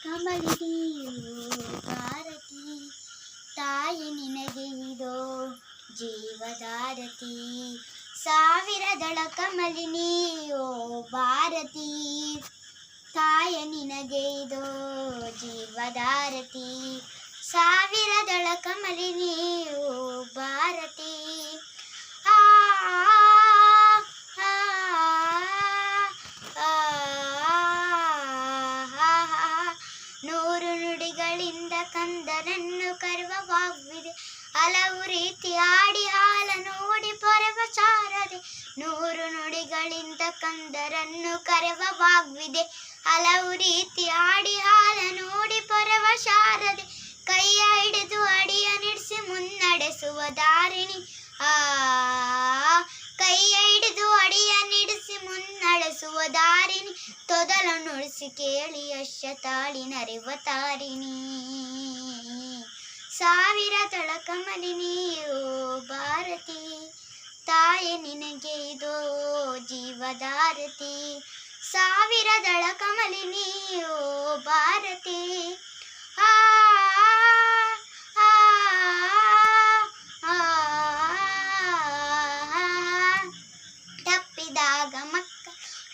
ಕಮಲಿನಿಯು ಭಾರತಿ, ತಾಯಿ ನಿನಗೆ ಇದೋ ಜೀವಧಾರತಿ. ಸಾವಿರದಳ ಕಮಲಿನಿಯೋ ಭಾರತಿ, ತಾಯ ನಿನಗೆ ಇದೋ ಜೀವಧಾರತಿ. ಸಾವಿರದಳ ಕಮಲಿನಿಯೋ ಭಾರತಿ. ಆ ನೂರು ನುಡಿಗಳಿಂದ ಕಂದನನ್ನು ಕರೆವ ವಾಗ್ವಿದೆ, ಹಲವು ರೀತಿ ಆಡಿ ಹಾಲ ನೋಡಿ ಪೊರೆವ ಶಾರದೆ. ನೂರು ನುಡಿಗಳಿಂದ ಕಂದರನ್ನು ಕರೆವ ವಾಗ್ವಿದೆ, ಹಲವು ರೀತಿ ಆಡಿ ಹಾಲ ನೋಡಿ ಪೊರೆವ ಶಾರದೆ. ಕೈಯ ಹಿಡಿದು ಅಡಿಯ ನಿಡಿಸಿ ಮುನ್ನಡೆಸುವ ದಾರಿಣಿ, ಕೈಯ ಹಿಡಿದು ಅಡಿಯ ನಿಡಿಸಿ ಮುನ್ನಡೆಸುವ ದಾರಿಣಿ. ತೊದಲ ನುಡಿಸಿ ಕೇಳಿ ಯಶ ತಾಳಿ ನರಿವ ತಾರಿಣಿ. ಸಾವಿರದಳ ಕಮಲಿನಿಯೋ ಭಾರತಿ, ತಾಯಿ ನಿನಗೆ ಇದೋ ಜೀವಧಾರತಿ. ಸಾವಿರದಳ ಕಮಲಿನಿಯೋ ಭಾರತಿ. ಆ ತಪ್ಪಿದಾಗ ಮಕ್ಕ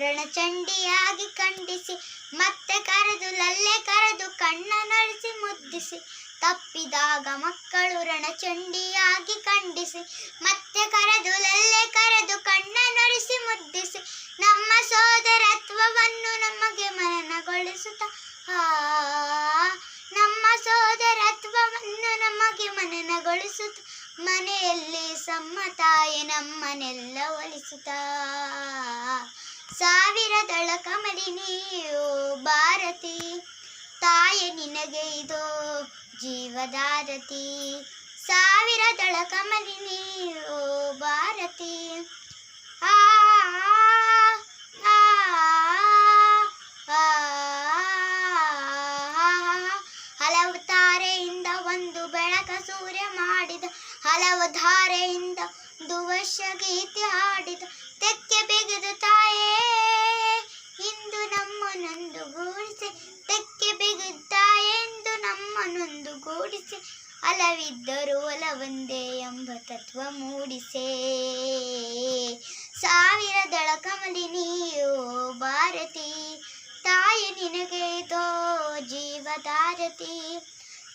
ರಣಚಂಡಿಯಾಗಿ ಖಂಡಿಸಿ, ಮತ್ತೆ ಕರೆದು ಲಲ್ಲೆ ಕರೆದು ಕಣ್ಣ ನಡೆಸಿ ಮುದ್ದಿಸಿ. ತಪ್ಪಿದಾಗ ಮಕ್ಕಳು ರಣಚಂಡಿಯಾಗಿ ಖಂಡಿಸಿ, ಮತ್ತೆ ಕರೆದು ಲಲ್ಲೆ ಕರೆದು ಕಣ್ಣ ನಡೆಸಿ ಮುದ್ದಿಸಿ. ನಮ್ಮ ಸೋದರತ್ವವನ್ನು ನಮಗೆ ಮನನಗೊಳಿಸುತ್ತ, ನಮ್ಮ ಸೋದರತ್ವವನ್ನು ನಮಗೆ ಮನನಗೊಳಿಸುತ್ತ, ಮನೆಯಲ್ಲಿ ಸಮ್ಮತಾಯ ನಮ್ಮನ್ನೆಲ್ಲ ಒಲಿಸುತ್ತ. ಸಾವಿರದಳ ಕಮಲಿನಿಯೋ ಭಾರತಿ, ತಾಯಿ ನಿನಗೆ ಇದೋ ಜೀವಧಾರತಿ. ಸಾವಿರದಳ ಕಮಲಿನಿಯೋ ಭಾರತಿ. ಆ ಹಲವು ತಾರೆಯಿಂದ ಒಂದು ಬೆಳಕ ಸೂರ್ಯ ಮಾಡಿದ, ಹಲವು ಧಾರೆಯಿಂದ ಒಂದು ವರ್ಷ ಗೀತೆ ಹಾಡಿದ. ತೆಕ್ಕೆ ಬಿಗಿದು ತಾಯೇ ಇಂದು ನಮ್ಮನೊಂದು ಗೂಡಿಸಿ, ತೆಕ್ಕೆ ಬಿಗಿದು ತಾಯೇ ಎಂದು ನಮ್ಮನೊಂದು ಗೂಡಿಸಿ. ಹಲವಿದ್ದರೂ ಒಲವೊಂದೇ ಎಂಬ ತತ್ವ ಮೂಡಿಸೆ. ಸಾವಿರದಳ ಕಮಲಿನಿಯೋ ಭಾರತಿ, ತಾಯಿ ನಿನಗೆ ಇದೋ ಜೀವಧಾರತಿ.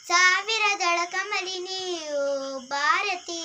ಸಾವಿರದಳ ಕಮಲಿನಿಯೋ ಭಾರತಿ.